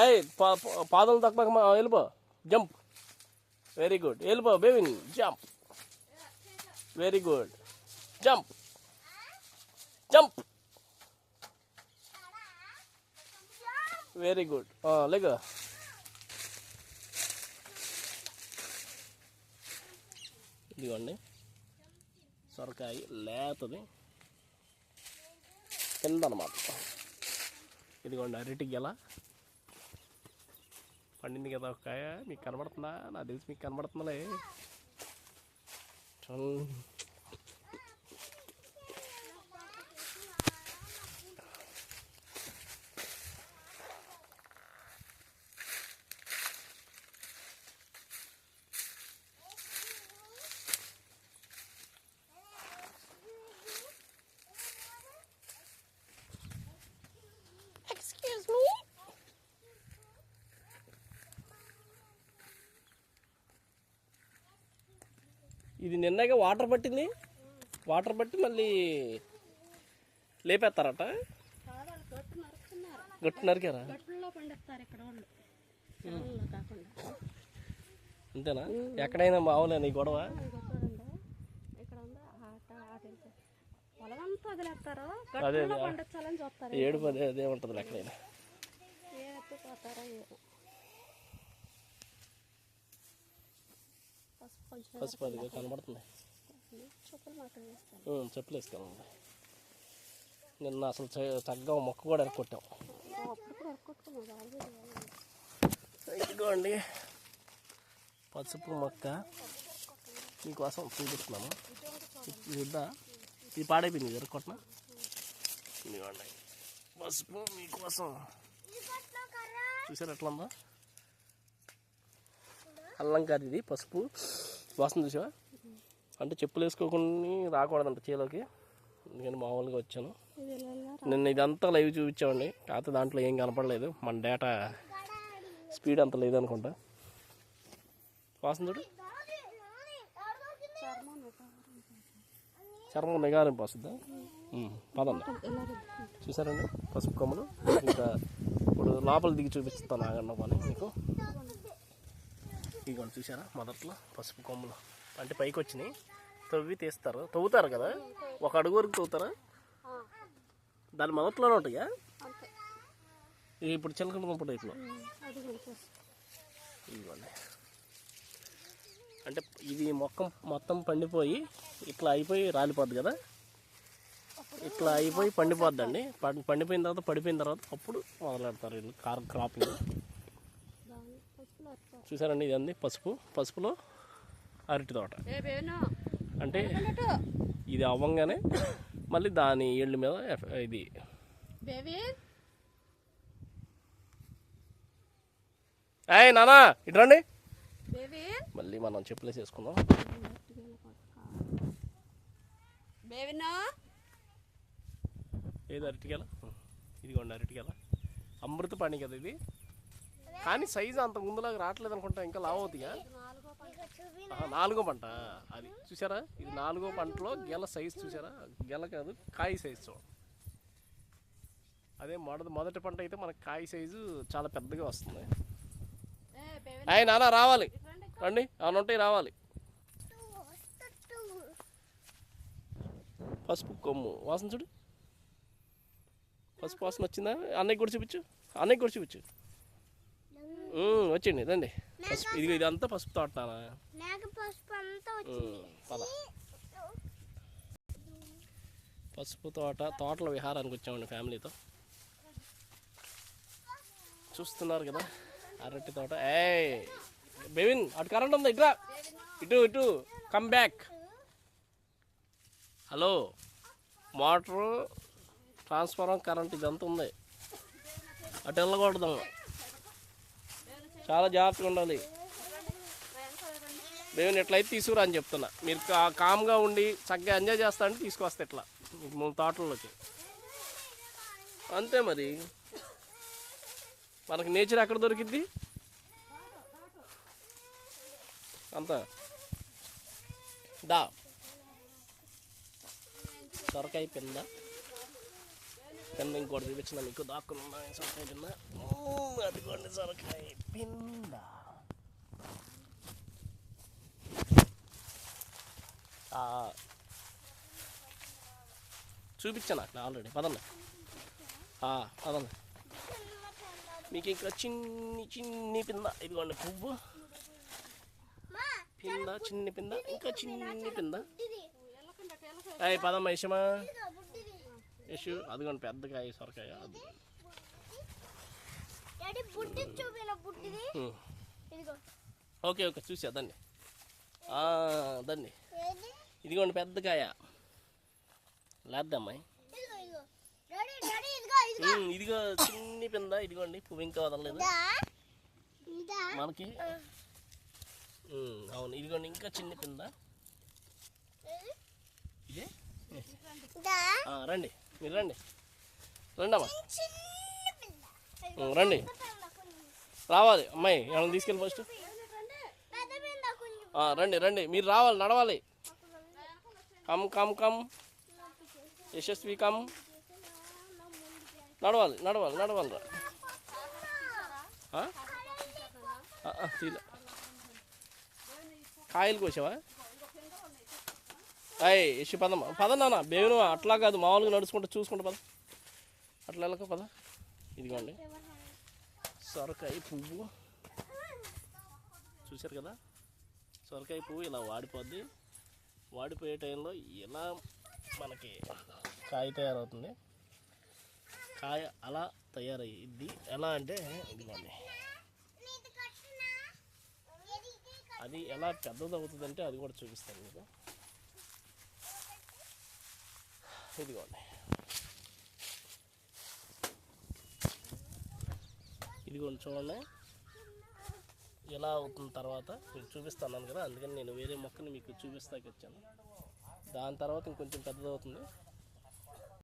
అయ్యి పాదలు తక్కువ వెళ్ళిపో. జంప్. Very good. వెళ్ళిపో బేబిన్. Jump. Very good. Jump. Jump. Very good. Leg. ఇదిగోండి సొరకాయ లేతది కిందనమాట. ఇదిగోండి అరటి గెల పండింది కదా ఒక కాయ. మీకు కనబడుతుందా? నాకు తెలిసి మీకు కనబడుతుందిలే. ఇది నిన్నగా వాటర్ పట్టింది. వాటర్ పట్టి మళ్ళీ లేపేస్తారట. గట్టు నరికారా? అంతేనా? ఎక్కడైనా మావులే నీ గొడవ? అదే ఏడుపు అదే ఉంటుంది ఎక్కడైనా. పసుపు అది కనబడుతుంది. చెప్పులు వేసుకోవాలి. నిన్న అసలు చక్కగా మొక్క కూడా ఎరకొట్టాం. ఇదిగోండి పసుపు మొక్క మీకోసం చూపిస్తున్నాము. ఇద్దా ఇది పాడైపోయింది ఎరకొట్టిన. ఇదిగోండి పసుపు మీకోసం. చూసారు ఎట్లా ఉందో? అల్లం కాదు ఇది, పసుపు వాసన చూసావా? అంటే చెప్పులు వేసుకోకుండా రాకూడదంట చేలోకి. అందుకని మామూలుగా వచ్చాను. నిన్న ఇదంతా లైవ్ చూపించామండి. కాకపోతే దాంట్లో ఏం కనపడలేదు. మన డేటా స్పీడ్ అంత లేదనుకుంటా. వాసన చూడు. చర్మం నిగారింపు వస్తుందా? పదండి. చూసారండి పసుపు కొమ్మలు. ఇంకా ఇప్పుడు లోపల దిగి చూపిస్తాను ఆగండి పని మీకు. ఇదిగోండి చూసారా మొదట్లో పసుపు కొమ్మలు అంటే పైకి వచ్చినాయి. తవ్వి తీస్తారు. తవ్వుతారు కదా, ఒక అడుగు వరకు తవ్వుతారా? దాని మొదట్లోనే ఉంటాయా? ఇప్పుడు చిలకడ దుంప టైప్లో. ఇదిగోండి అంటే ఇది మొత్తం పండిపోయి ఇట్లా అయిపోయి రాలిపోద్ది కదా. ఇట్లా అయిపోయి పండిపోద్దండి. పండిపోయిన తర్వాత పడిపోయిన తర్వాత అప్పుడు మొదలెడతారు వీళ్ళు క్రాపింగ్. చూసారండి ఇదండి పసుపు. పసుపులో అరటి తోట. అంటే ఇది అవ్వంగానే మళ్ళీ దాని ఏళ్ళ మీద ఇది నానా ఇటు రండి. మళ్ళీ మనం చెప్పులేసి వేసుకుందాం. ఏది అరటిగల? ఇదిగోండి అరటిగల. అమృత పాణి కదా ఇది. కానీ సైజు అంత ముందులాగా రావట్లేదు అనుకుంటా. ఇంకా లావు అవుతాయా? 4వ పంట అది. చూసారా ఇది 4వ పంటలో గెల సైజు చూసారా? గెల కాదు కాయ సైజు చూడండి. అదే మొదటి పంట అయితే మనకు కాయ సైజు చాలా పెద్దగా వస్తుంది. నానా రావాలి రండి. అవును ఉంటాయి రావాలి. పసుపు కొమ్ము వాసన చూడు. పసుపు వాసన వచ్చిందా? అన్నయ్య కూడా చూపించు. అన్నయ్య కూడా చూపించు. వచ్చిండి రండి. పసుపు ఇది ఇదంతా పసుపు తోట. పద పసుపు తోటల విహారానికి వచ్చామండి ఫ్యామిలీతో. చూస్తున్నారు కదా అరటి తోట. బేబిన్ అటు కరెంట్ ఉంది. ఇట్రా ఇటు come back. Hello motor transformer current ఇదంతా ఉంది. అటు వెళ్ళకూడదు. చాలా జాగ్రత్తగా ఉండాలి. మేము ఎట్లయితే తీసుకురా అని చెప్తున్నా. మీరు కామ్గా ఉండి చక్కగా ఎంజాయ్ చేస్తా అంటే తీసుకొస్తా ఇట్లా తోటల్లోకి. అంతే మరి. మనకి నేచర్ ఎక్కడ దొరికిద్ది అంతా. సొరకాయ పింద కింద ఇంకోటి చూపించిన మీకు దాక్కున్నా సొరకాయ కింద. అదిగోండి సొరకాయ పింద. చూపించాను అక్కడ ఆల్రెడీ. పదండి పదండి. మీకు ఇంకా చిన్ని చిన్ని పింద. ఇదిగోండి పువ్వు పింద, చిన్ని పింద, ఇంకా చిన్ని పింద. అయ్యి పదమ్మా యశమా. యశు అదిగోండి పెద్ద కాయ సొరకాయ. ఓకే ఓకే చూసా దాన్ని. దాన్ని ఇదిగోండి పెద్ద కాయ. లేద్దమ్మాయి. ఇదిగో చిన్ని పింద. ఇదిగోండి పువ్వు ఇంకా వదలలేదు మనకి. అవును ఇదిగోండి ఇంకా చిన్ని పింద. ఇదే రండి మీరు రండి. రండమ్మా రండి. రావాలి అమ్మాయి ఏమైనా తీసుకెళ్ళి ఫస్ట్. రండి రండి మీరు రావాలి, నడవాలి. Come come come Yashasvi come. నడవాలి నడవాలి నడవాలి రా. తీల కాయలు కోసావా? అయ్యి యశు పదమ్మా. పదన్నా బేను అట్లా కాదు, మామూలుగా నడుచుకుంటూ చూసుకుంటా పద. అట్లా వెళ్ళక పద. ఇదిగోండి సొరకాయ పువ్వు చూశారు కదా. సొరకాయ పువ్వు ఇలా వాడిపోద్ది. వాడిపోయే టైంలో ఇలా మనకి కాయ తయారవుతుంది. కాయ అలా తయారయ్యిద్ది. ఎలా అంటే ఇదిగోండి అది ఎలా పెద్దది అవుతుందంటే అది కూడా చూపిస్తాను మీకు. ఇదిగోండి ఇదిగోండి చూడండి ఎలా అవుతున్న తర్వాత మీకు చూపిస్తాను కదా. అందుకని నేను వేరే మొక్కని మీకు చూపిస్తాకి వచ్చాను. దాని తర్వాత ఇంకొంచెం పెద్దది అవుతుంది.